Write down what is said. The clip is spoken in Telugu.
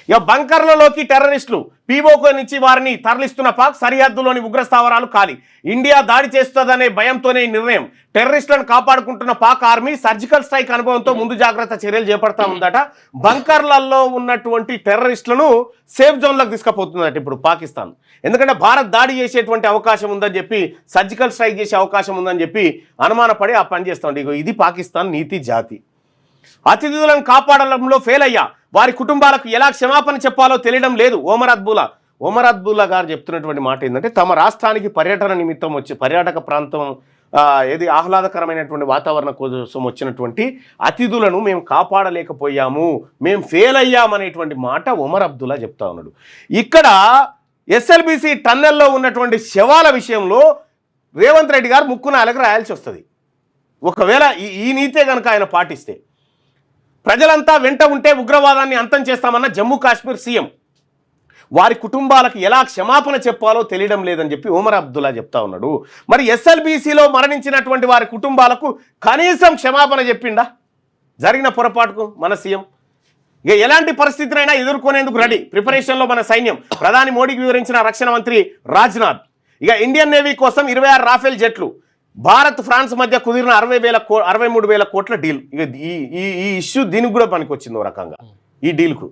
ఇక బంకర్లలోకి టెర్రరిస్టులు పీఓకే నుంచి వారిని తరలిస్తున్న పాక్ సరిహద్దులోని ఉగ్రస్థావరాలు ఖాళీ ఇండియా దాడి చేస్తుందనే భయంతోనే ఈ నిర్ణయం టెర్రరిస్టులను కాపాడుకుంటున్న పాక్ ఆర్మీ సర్జికల్ స్ట్రైక్ అనుభవంతో ముందు జాగ్రత్త చర్యలు చేపడతా ఉందట బంకర్లలో ఉన్నటువంటి టెర్రరిస్టులను సేఫ్ జోన్లకు తీసుకుపోతుందట ఇప్పుడు పాకిస్తాన్ ఎందుకంటే భారత్ దాడి చేసేటువంటి అవకాశం ఉందని చెప్పి సర్జికల్ స్ట్రైక్ చేసే అవకాశం ఉందని చెప్పి అనుమానపడి ఆ పని చేస్తాం ఇది పాకిస్తాన్ నీతి జాతి అతిథులను కాపాడడంలో ఫెయిల్ అయ్యా వారి కుటుంబాలకు ఎలా క్షమాపణ చెప్పాలో తెలియడం లేదు ఒమర్ అబ్దుల్లా గారు చెప్తున్నటువంటి మాట ఏంటంటే తమ రాష్ట్రానికి పర్యటన నిమిత్తం వచ్చి పర్యాటక ప్రాంతం ఏది ఆహ్లాదకరమైనటువంటి వాతావరణం కోసం వచ్చినటువంటి అతిథులను మేము కాపాడలేకపోయాము మేము ఫెయిల్ అయ్యామనేటువంటి మాట ఒమర్ అబ్దుల్లా చెప్తా ఉన్నాడు ఇక్కడ ఎస్ఎల్బిసి టన్నెల్లో ఉన్నటువంటి శవాల విషయంలో రేవంత్ రెడ్డి గారు ముక్కునాలకు రాయాల్సి వస్తుంది ఒకవేళ ఈ నీతే కనుక ఆయన పాటిస్తే ప్రజలంతా వెంట ఉంటే ఉగ్రవాదాన్ని అంతం చేస్తామన్న జమ్మూ కాశ్మీర్ సీఎం వారి కుటుంబాలకు ఎలా క్షమాపణ చెప్పాలో తెలియడం లేదని చెప్పి ఒమర్ అబ్దుల్లా చెప్తా ఉన్నాడు మరి ఎస్ఎల్బిసిలో మరణించినటువంటి వారి కుటుంబాలకు కనీసం క్షమాపణ చెప్పిండా జరిగిన పొరపాటుకు మన సీఎం ఇక ఎలాంటి పరిస్థితినైనా ఎదుర్కొనేందుకు రెడీ ప్రిపరేషన్లో మన సైన్యం ప్రధాని మోడీకి వివరించిన రక్షణ మంత్రి రాజ్నాథ్ ఇక ఇండియన్ నేవీ కోసం 26 రాఫెల్ జెట్లు భారత్ ఫ్రాన్స్ మధ్య కుదిరిన 63,000 కోట్ల డీల్ ఇక ఈ ఇష్యూ దీనికి కూడా పనికి వచ్చింది ఓ రకంగా ఈ డీల్కు